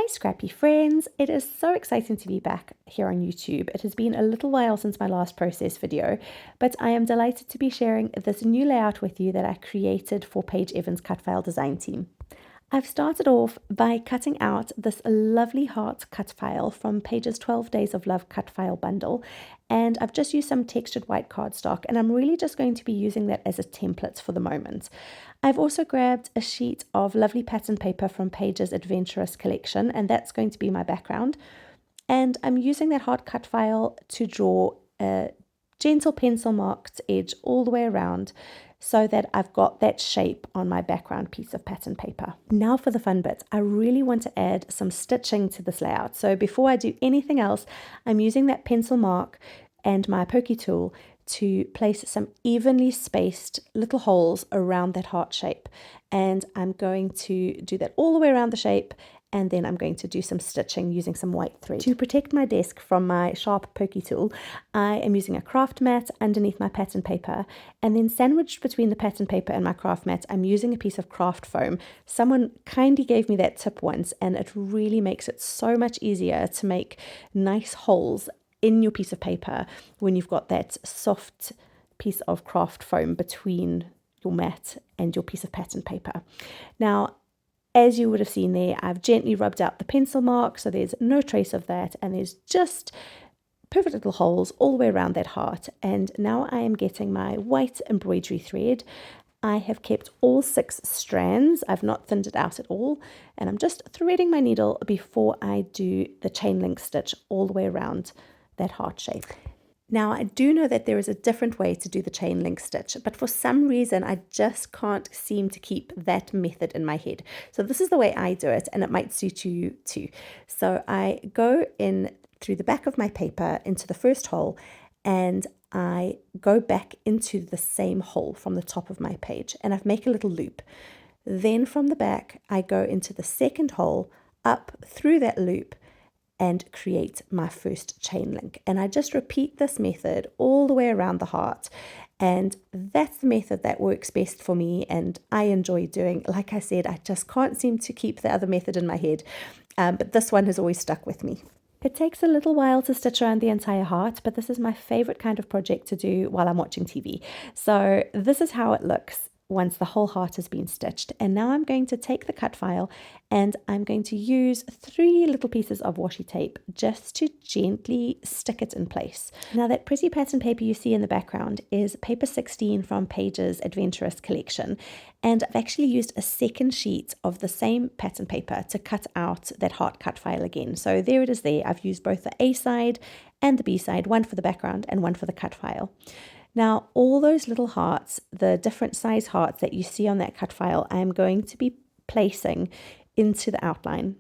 Scrappy friends, it is so exciting to be back here on YouTube. It has been a little while since my last process video, but I am delighted to be sharing this new layout with you that I created for Paige Evans' cut file design team. I've started off by cutting out this lovely heart cut file from Paige's 12 Days of Love cut file bundle, and I've just used some textured white cardstock, and I'm really just going to be using that as a template for the moment. I've also grabbed a sheet of lovely pattern paper from Paige's Adventurous collection, and that's going to be my background. And I'm using that heart cut file to draw a gentle pencil marked edge all the way around so that I've got that shape on my background piece of pattern paper. Now for the fun bit, I really want to add some stitching to this layout. So before I do anything else, I'm using that pencil mark and my pokey tool to place some evenly spaced little holes around that heart shape. And I'm going to do that all the way around the shape, and then I'm going to do some stitching using some white thread. To protect my desk from my sharp pokey tool, I am using a craft mat underneath my pattern paper, and then sandwiched between the pattern paper and my craft mat, I'm using a piece of craft foam. Someone kindly gave me that tip once, and it really makes it so much easier to make nice holes in your piece of paper when you've got that soft piece of craft foam between your mat and your piece of pattern paper. Now, as you would have seen there, I've gently rubbed out the pencil mark, so there's no trace of that, and there's just perfect little holes all the way around that heart. And now I am getting my white embroidery thread. I have kept all 6 strands. I've not thinned it out at all, and I'm just threading my needle before I do the chain link stitch all the way around that heart shape. Now, I do know that there is a different way to do the chain link stitch, but for some reason, I just can't seem to keep that method in my head. So this is the way I do it, and it might suit you too. So I go in through the back of my paper into the first hole, and I go back into the same hole from the top of my page, and I make a little loop. Then from the back, I go into the second hole, up through that loop, and create my first chain link. And I just repeat this method all the way around the heart. And that's the method that works best for me and I enjoy doing. Like I said, I just can't seem to keep the other method in my head, but this one has always stuck with me. It takes a little while to stitch around the entire heart, but this is my favorite kind of project to do while I'm watching TV. So this is how it looks once the whole heart has been stitched. And now I'm going to take the cut file and I'm going to use 3 little pieces of washi tape just to gently stick it in place. Now that pretty pattern paper you see in the background is paper 16 from Paige's Adventurous collection. And I've actually used a second sheet of the same pattern paper to cut out that heart cut file again. So there it is there. I've used both the A side and the B side, one for the background and one for the cut file. Now, all those little hearts, the different size hearts that you see on that cut file, I am going to be placing into the outline.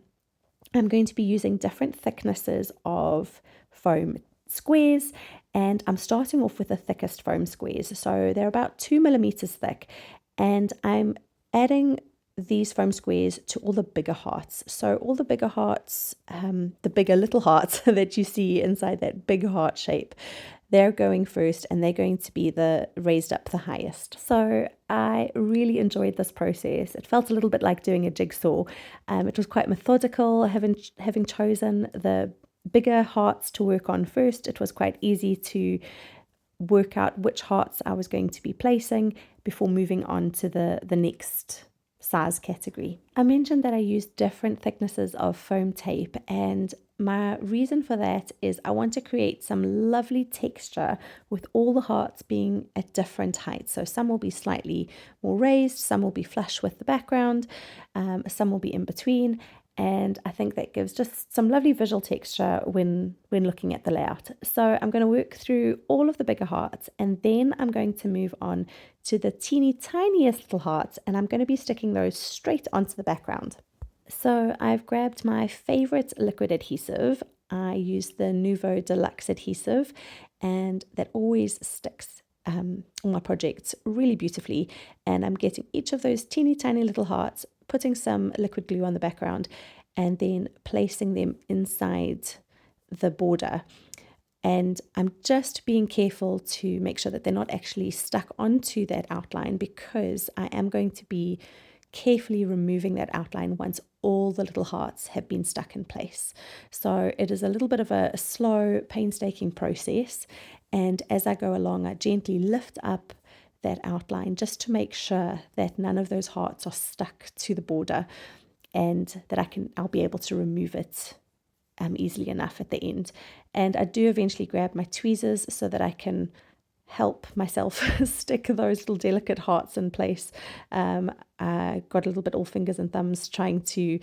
I'm going to be using different thicknesses of foam squares, and I'm starting off with the thickest foam squares. So they're about 2 millimeters thick, and I'm adding these foam squares to all the bigger hearts. So all the bigger hearts, the bigger little hearts that you see inside that big heart shape, they're going first and they're going to be the raised up the highest. So I really enjoyed this process. It felt a little bit like doing a jigsaw. It was quite methodical, having chosen the bigger hearts to work on first. It was quite easy to work out which hearts I was going to be placing before moving on to the next size category. I mentioned that I used different thicknesses of foam tape, and my reason for that is I want to create some lovely texture with all the hearts being at different heights. So some will be slightly more raised, some will be flush with the background, some will be in between. And I think that gives just some lovely visual texture when looking at the layout. So I'm going to work through all of the bigger hearts, and then I'm going to move on to the teeny tiniest little hearts, and I'm going to be sticking those straight onto the background. So I've grabbed my favorite liquid adhesive. I use the Nuvo Deluxe adhesive, and that always sticks on my projects really beautifully. And I'm getting each of those teeny tiny little hearts, putting some liquid glue on the background, and then placing them inside the border. And I'm just being careful to make sure that they're not actually stuck onto that outline, because I am going to be carefully removing that outline once all the little hearts have been stuck in place. So it is a little bit of a slow, painstaking process. And as I go along, I gently lift up that outline just to make sure that none of those hearts are stuck to the border, and that I'll be able to remove it easily enough at the end. And I do eventually grab my tweezers so that I can help myself stick those little delicate hearts in place. I got a little bit all fingers and thumbs trying to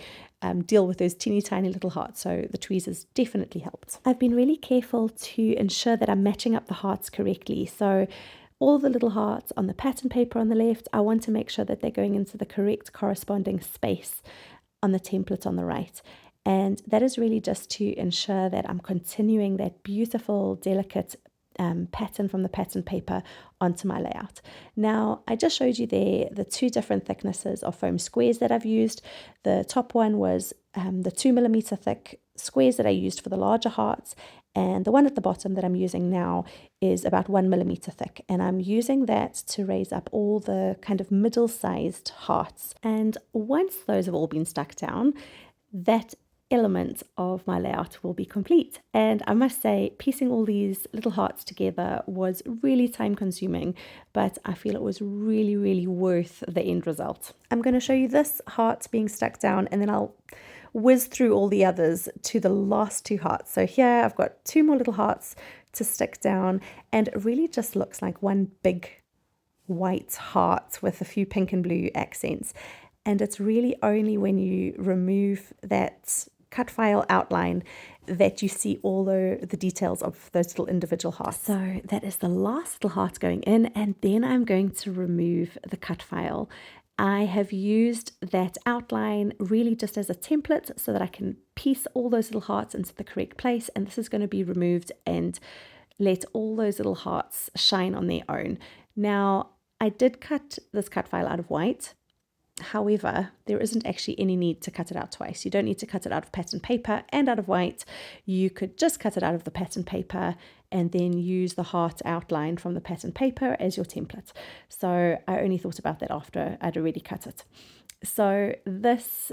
deal with those teeny tiny little hearts, so the tweezers definitely helped. I've been really careful to ensure that I'm matching up the hearts correctly. So all the little hearts on the pattern paper on the left, I want to make sure that they're going into the correct corresponding space on the template on the right. And that is really just to ensure that I'm continuing that beautiful, delicate pattern from the pattern paper onto my layout. Now, I just showed you there the two different thicknesses of foam squares that I've used. The top one was the 2mm thick squares that I used for the larger hearts, and the one at the bottom that I'm using now is about 1mm thick, and I'm using that to raise up all the kind of middle-sized hearts. And once those have all been stuck down, that element of my layout will be complete. And I must say, piecing all these little hearts together was really time consuming, but I feel it was really, really worth the end result. I'm going to show you this heart being stuck down, and then I'll whiz through all the others to the last two hearts. So here I've got two more little hearts to stick down, and it really just looks like one big white heart with a few pink and blue accents. And it's really only when you remove that cut file outline that you see all the details of those little individual hearts. So that is the last little heart going in, and then I'm going to remove the cut file. I have used that outline really just as a template so that I can piece all those little hearts into the correct place, and this is going to be removed and let all those little hearts shine on their own. Now, I did cut this cut file out of white. However, there isn't actually any need to cut it out twice. You don't need to cut it out of pattern paper and out of white. You could just cut it out of the pattern paper and then use the heart outline from the pattern paper as your template. So I only thought about that after I'd already cut it. So this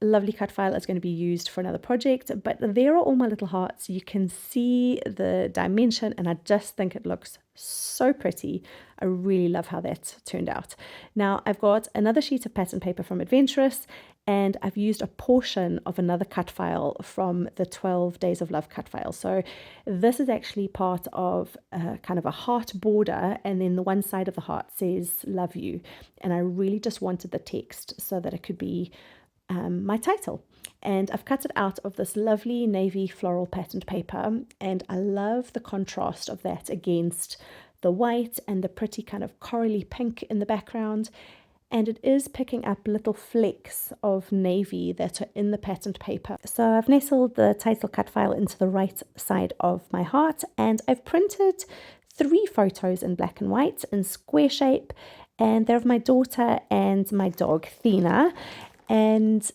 lovely cut file is going to be used for another project, but there are all my little hearts. You can see the dimension, and I just think it looks so pretty. I really love how that turned out. Now I've got another sheet of pattern paper from Adventurous, and I've used a portion of another cut file from the 12 Days of Love cut file. So this is actually part of kind of a heart border, and then the one side of the heart says love you, and I really just wanted the text so that it could be my title. And I've cut it out of this lovely navy floral patterned paper, and I love the contrast of that against the white and the pretty kind of corally pink in the background. And it is picking up little flecks of navy that are in the patterned paper. So I've nestled the title cut file into the right side of my heart, and I've printed 3 photos in black and white in square shape, and they're of my daughter and my dog Thina. And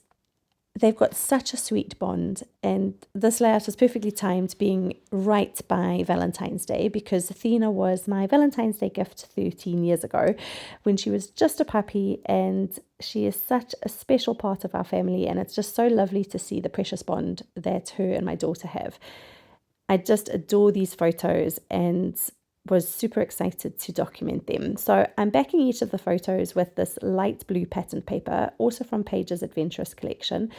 they've got such a sweet bond, and this layout is perfectly timed, being right by Valentine's Day, because Athena was my Valentine's Day gift 13 years ago when she was just a puppy, and she is such a special part of our family, and it's just so lovely to see the precious bond that her and my daughter have. I just adore these photos and was super excited to document them. So I'm backing each of the photos with this light blue pattern paper, also from Paige's Adventurous collection.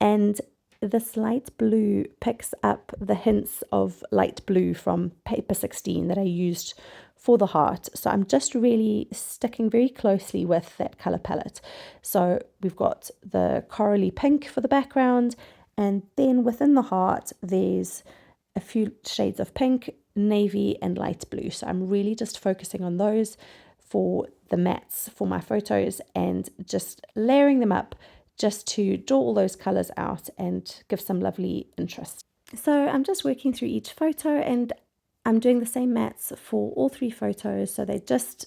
And this light blue picks up the hints of light blue from paper 16 that I used for the heart. So I'm just really sticking very closely with that color palette. So we've got the corally pink for the background, and then within the heart there's a few shades of pink, navy and light blue. So I'm really just focusing on those for the mattes for my photos, and just layering them up just to draw all those colors out and give some lovely interest. So I'm just working through each photo, and I'm doing the same mattes for all 3 photos so they just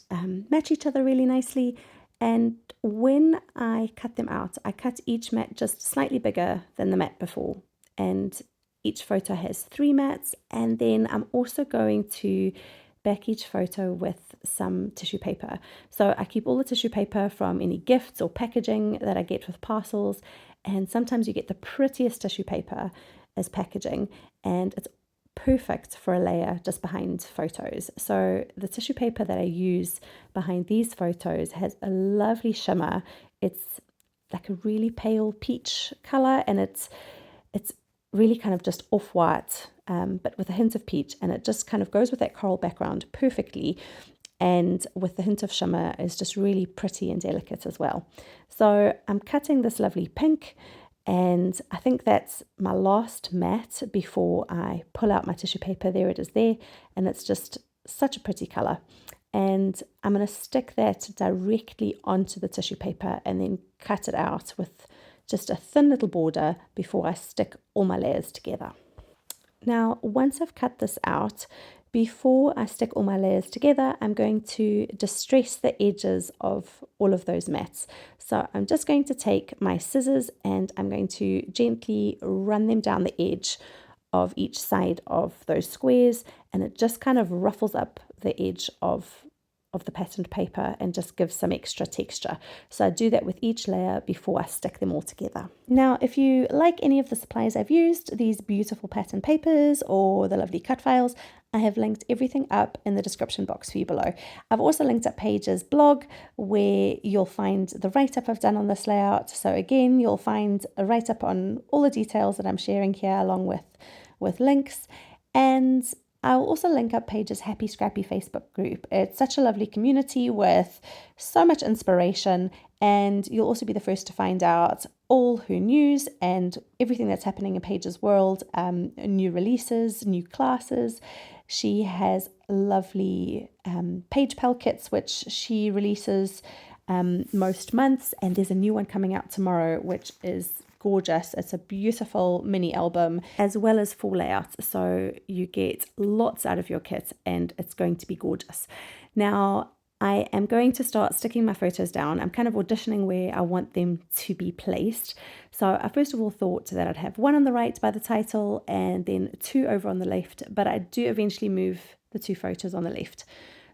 match each other really nicely. And when I cut them out, I cut each matte just slightly bigger than the matte before, and each photo has 3 mattes. And then I'm also going to back each photo with some tissue paper. So I keep all the tissue paper from any gifts or packaging that I get with parcels, and sometimes you get the prettiest tissue paper as packaging, and it's perfect for a layer just behind photos. So the tissue paper that I use behind these photos has a lovely shimmer. It's like a really pale peach color, and it's really kind of just off-white, but with a hint of peach, and it just kind of goes with that coral background perfectly, and with the hint of shimmer is just really pretty and delicate as well. So I'm cutting this lovely pink, and I think that's my last mat before I pull out my tissue paper. There it is there, and it's just such a pretty color. And I'm going to stick that directly onto the tissue paper and then cut it out with just a thin little border before I stick all my layers together. Now, once I've cut this out, before I stick all my layers together, I'm going to distress the edges of all of those mats. So I'm just going to take my scissors and I'm going to gently run them down the edge of each side of those squares, and it just kind of ruffles up the edge of the patterned paper and just gives some extra texture. So I do that with each layer before I stick them all together. Now, if you like any of the supplies I've used, these beautiful pattern papers or the lovely cut files, I have linked everything up in the description box for you below. I've also linked up Paige's blog where you'll find the write-up I've done on this layout. So again, you'll find a write-up on all the details that I'm sharing here along with links. And I'll also link up Paige's Happy Scrappy Facebook group. It's such a lovely community with so much inspiration, and you'll also be the first to find out all her news and everything that's happening in Paige's world, new releases, new classes. She has lovely Paige Pal kits, which she releases most months, and there's a new one coming out tomorrow, which is gorgeous. It's a beautiful mini album as well as full layouts, so you get lots out of your kit and it's going to be gorgeous. Now I am going to start sticking my photos down. I'm kind of auditioning where I want them to be placed. So I first of all thought that I'd have one on the right by the title and then two over on the left, but I do eventually move the two photos on the left.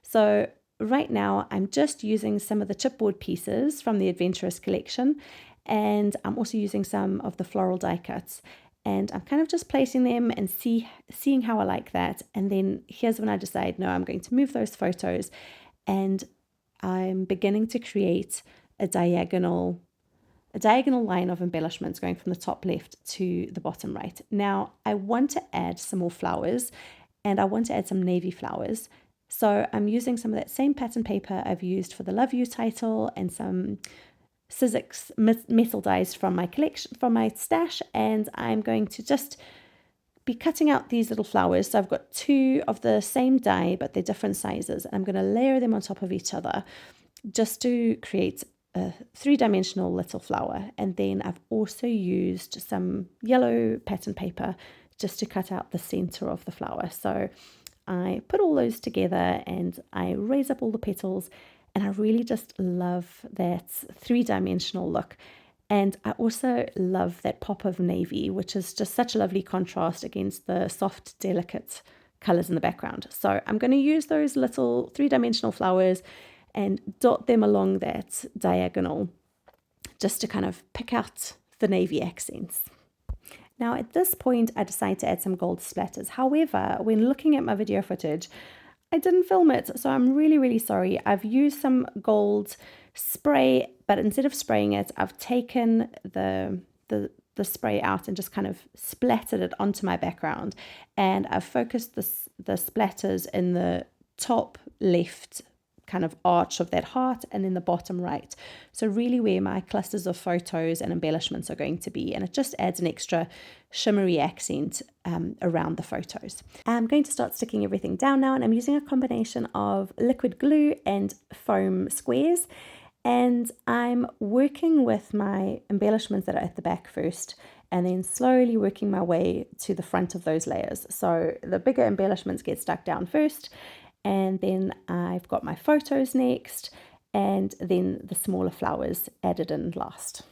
So right now I'm just using some of the chipboard pieces from the Adventurous collection, and I'm also using some of the floral die cuts, and I'm kind of just placing them and seeing how I like that. And then here's when I decide, no, I'm going to move those photos, and I'm beginning to create a diagonal line of embellishments going from the top left to the bottom right. Now I want to add some more flowers, and I want to add some navy flowers. So I'm using some of that same pattern paper I've used for the Love You title and some Sizzix metal dies from my collection, from my stash, and I'm going to just be cutting out these little flowers. So I've got two of the same die, but they're different sizes. I'm going to layer them on top of each other just to create a three-dimensional little flower. And then I've also used some yellow pattern paper just to cut out the center of the flower. So I put all those together and I raise up all the petals, and I really just love that three-dimensional look. And I also love that pop of navy, which is just such a lovely contrast against the soft, delicate colors in the background. So I'm going to use those little three-dimensional flowers and dot them along that diagonal just to kind of pick out the navy accents. Now at this point, I decided to add some gold splatters. However, when looking at my video footage, I didn't film it, so I'm really, really sorry. I've used some gold spray, but instead of spraying it, I've taken the spray out and just kind of splattered it onto my background. And I've focused the splatters in the top left kind of arch of that heart and then the bottom right. So really where my clusters of photos and embellishments are going to be, and it just adds an extra shimmery accent around the photos. I'm going to start sticking everything down now, and I'm using a combination of liquid glue and foam squares, and I'm working with my embellishments that are at the back first and then slowly working my way to the front of those layers. So the bigger embellishments get stuck down first, and then I've got my photos next, and then the smaller flowers added in last.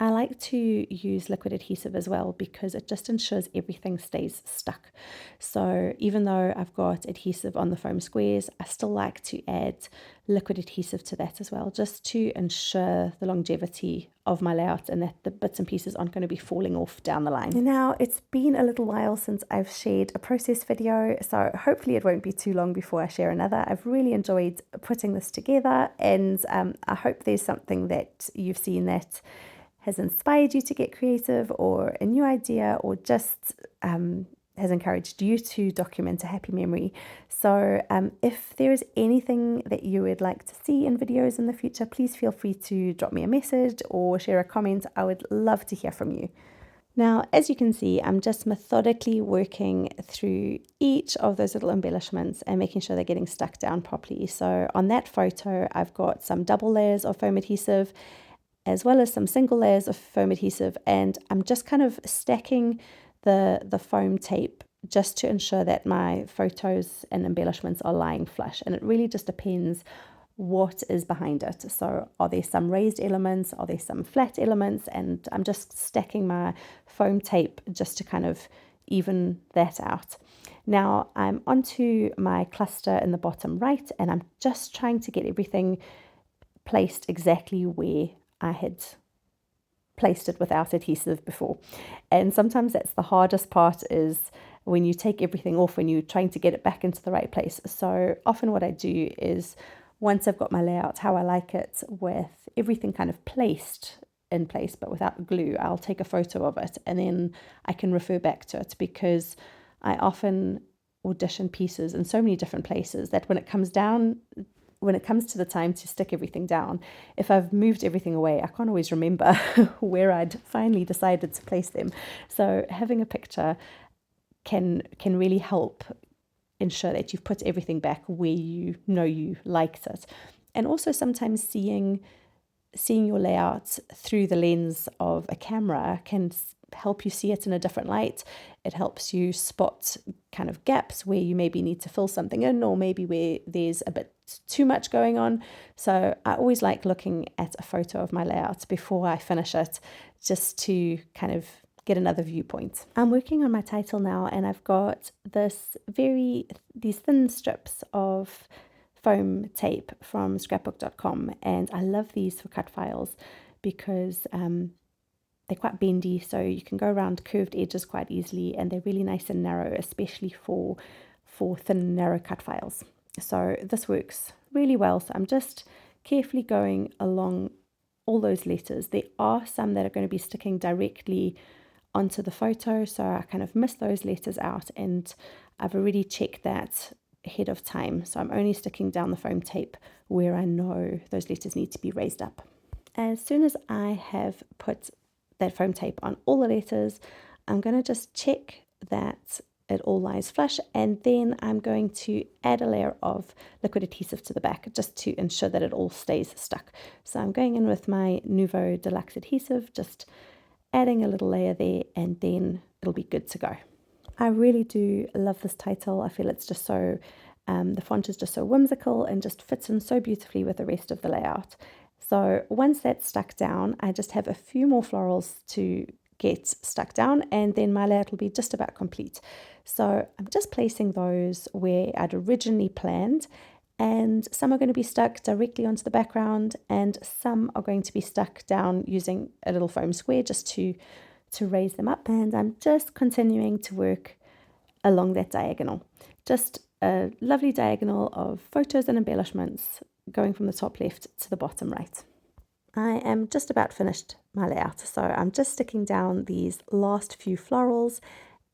I like to use liquid adhesive as well because it just ensures everything stays stuck. So even though I've got adhesive on the foam squares, I still like to add liquid adhesive to that as well, just to ensure the longevity of my layout and that the bits and pieces aren't going to be falling off down the line. Now, it's been a little while since I've shared a process video, so hopefully it won't be too long before I share another. I've really enjoyed putting this together, and I hope there's something that you've seen that has inspired you to get creative, or a new idea, or just has encouraged you to document a happy memory. So if there is anything that you would like to see in videos in the future, please feel free to drop me a message or share a comment. I would love to hear from you. Now, as you can see, I'm just methodically working through each of those little embellishments and making sure they're getting stuck down properly. So on that photo, I've got some double layers of foam adhesive, as well as some single layers of foam adhesive, and I'm just kind of stacking the foam tape just to ensure that my photos and embellishments are lying flush. And it really just depends what is behind it. So are there some raised elements, are there some flat elements, and I'm just stacking my foam tape just to kind of even that out. Now I'm onto my cluster in the bottom right, and I'm just trying to get everything placed exactly where I had placed it without adhesive before. And sometimes that's the hardest part, is when you take everything off and you're trying to get it back into the right place. So often what I do is, once I've got my layout how I like it, with everything kind of placed in place but without glue, I'll take a photo of it and then I can refer back to it, because I often audition pieces in so many different places that when it comes to the time to stick everything down, if I've moved everything away, I can't always remember where I'd finally decided to place them. So having a picture can really help ensure that you've put everything back where you know you liked it. And also sometimes seeing your layout through the lens of a camera can help you see it in a different light. It helps you spot kind of gaps where you maybe need to fill something in, or maybe where there's a bit too much going on. So I always like looking at a photo of my layout before I finish it, just to kind of get another viewpoint. I'm working on my title now, and I've got these thin strips of foam tape from scrapbook.com, and I love these for cut files because they're quite bendy, so you can go around curved edges quite easily, and they're really nice and narrow, especially for thin, narrow cut files. So this works really well. So I'm just carefully going along all those letters. There are some that are going to be sticking directly onto the photo, so I kind of miss those letters out, and I've already checked that ahead of time. So I'm only sticking down the foam tape where I know those letters need to be raised up. As soon as I have put that foam tape on all the letters, I'm going to just check that it all lies flush, and then I'm going to add a layer of liquid adhesive to the back just to ensure that it all stays stuck. So I'm going in with my Nouveau Deluxe adhesive, just adding a little layer there, and then it'll be good to go. I really do love this title. I feel it's just so, the font is just so whimsical and just fits in so beautifully with the rest of the layout. So once that's stuck down, I just have a few more florals to get stuck down, and then my layout will be just about complete. So I'm just placing those where I'd originally planned, and some are going to be stuck directly onto the background, and some are going to be stuck down using a little foam square just to raise them up. And I'm just continuing to work along that diagonal, just a lovely diagonal of photos and embellishments going from the top left to the bottom right. I am just about finished my layout, so I'm just sticking down these last few florals,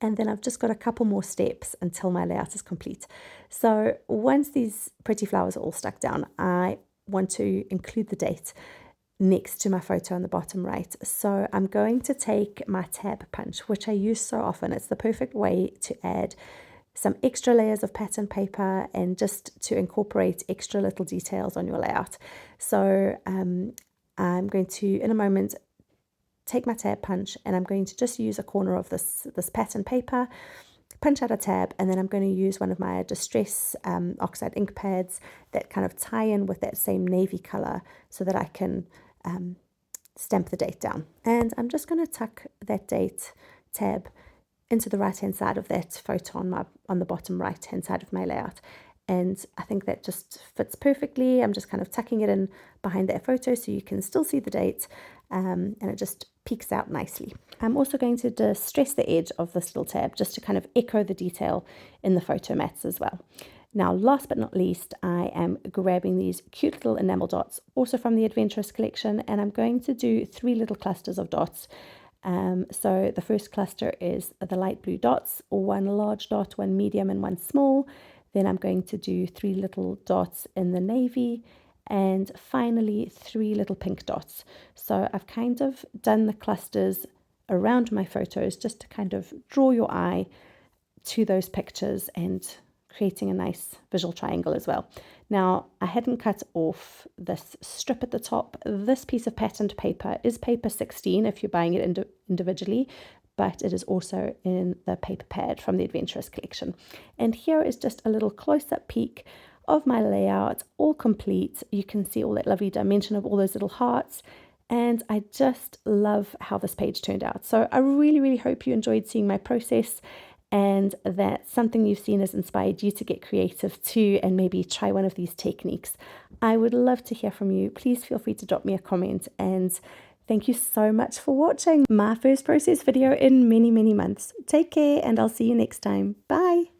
and then I've just got a couple more steps until my layout is complete. So once these pretty flowers are all stuck down, I want to include the date next to my photo on the bottom right. So I'm going to take my tab punch, which I use so often. It's the perfect way to add some extra layers of pattern paper and just to incorporate extra little details on your layout. So I'm going to, in a moment, take my tab punch, and I'm going to just use a corner of this pattern paper, punch out a tab, and then I'm going to use one of my Distress oxide ink pads that kind of tie in with that same navy color, so that I can stamp the date down. And I'm just going to tuck that date tab into the right hand side of that photo on the bottom right hand side of my layout. And I think that just fits perfectly. I'm just kind of tucking it in behind that photo so you can still see the date, and it just peeks out nicely. I'm also going to distress the edge of this little tab just to kind of echo the detail in the photo mats as well. Now, last but not least, I am grabbing these cute little enamel dots, also from the Adventurous collection, and I'm going to do 3 little clusters of dots. So the first cluster is the light blue dots, 1 large dot, 1 medium, and 1 small. Then I'm going to do 3 little dots in the navy, and finally 3 little pink dots. So I've kind of done the clusters around my photos just to kind of draw your eye to those pictures and creating a nice visual triangle as well. Now, I hadn't cut off this strip at the top. This piece of patterned paper is paper 16 if you're buying it individually, but it is also in the paper pad from the Adventurous collection. And here is just a little close-up peek of my layout, all complete. You can see all that lovely dimension of all those little hearts. And I just love how this page turned out. So I really, really hope you enjoyed seeing my process, and that something you've seen has inspired you to get creative too and maybe try one of these techniques. I would love to hear from you. Please feel free to drop me a comment, and thank you so much for watching my first process video in many, many months. Take care, and I'll see you next time. Bye.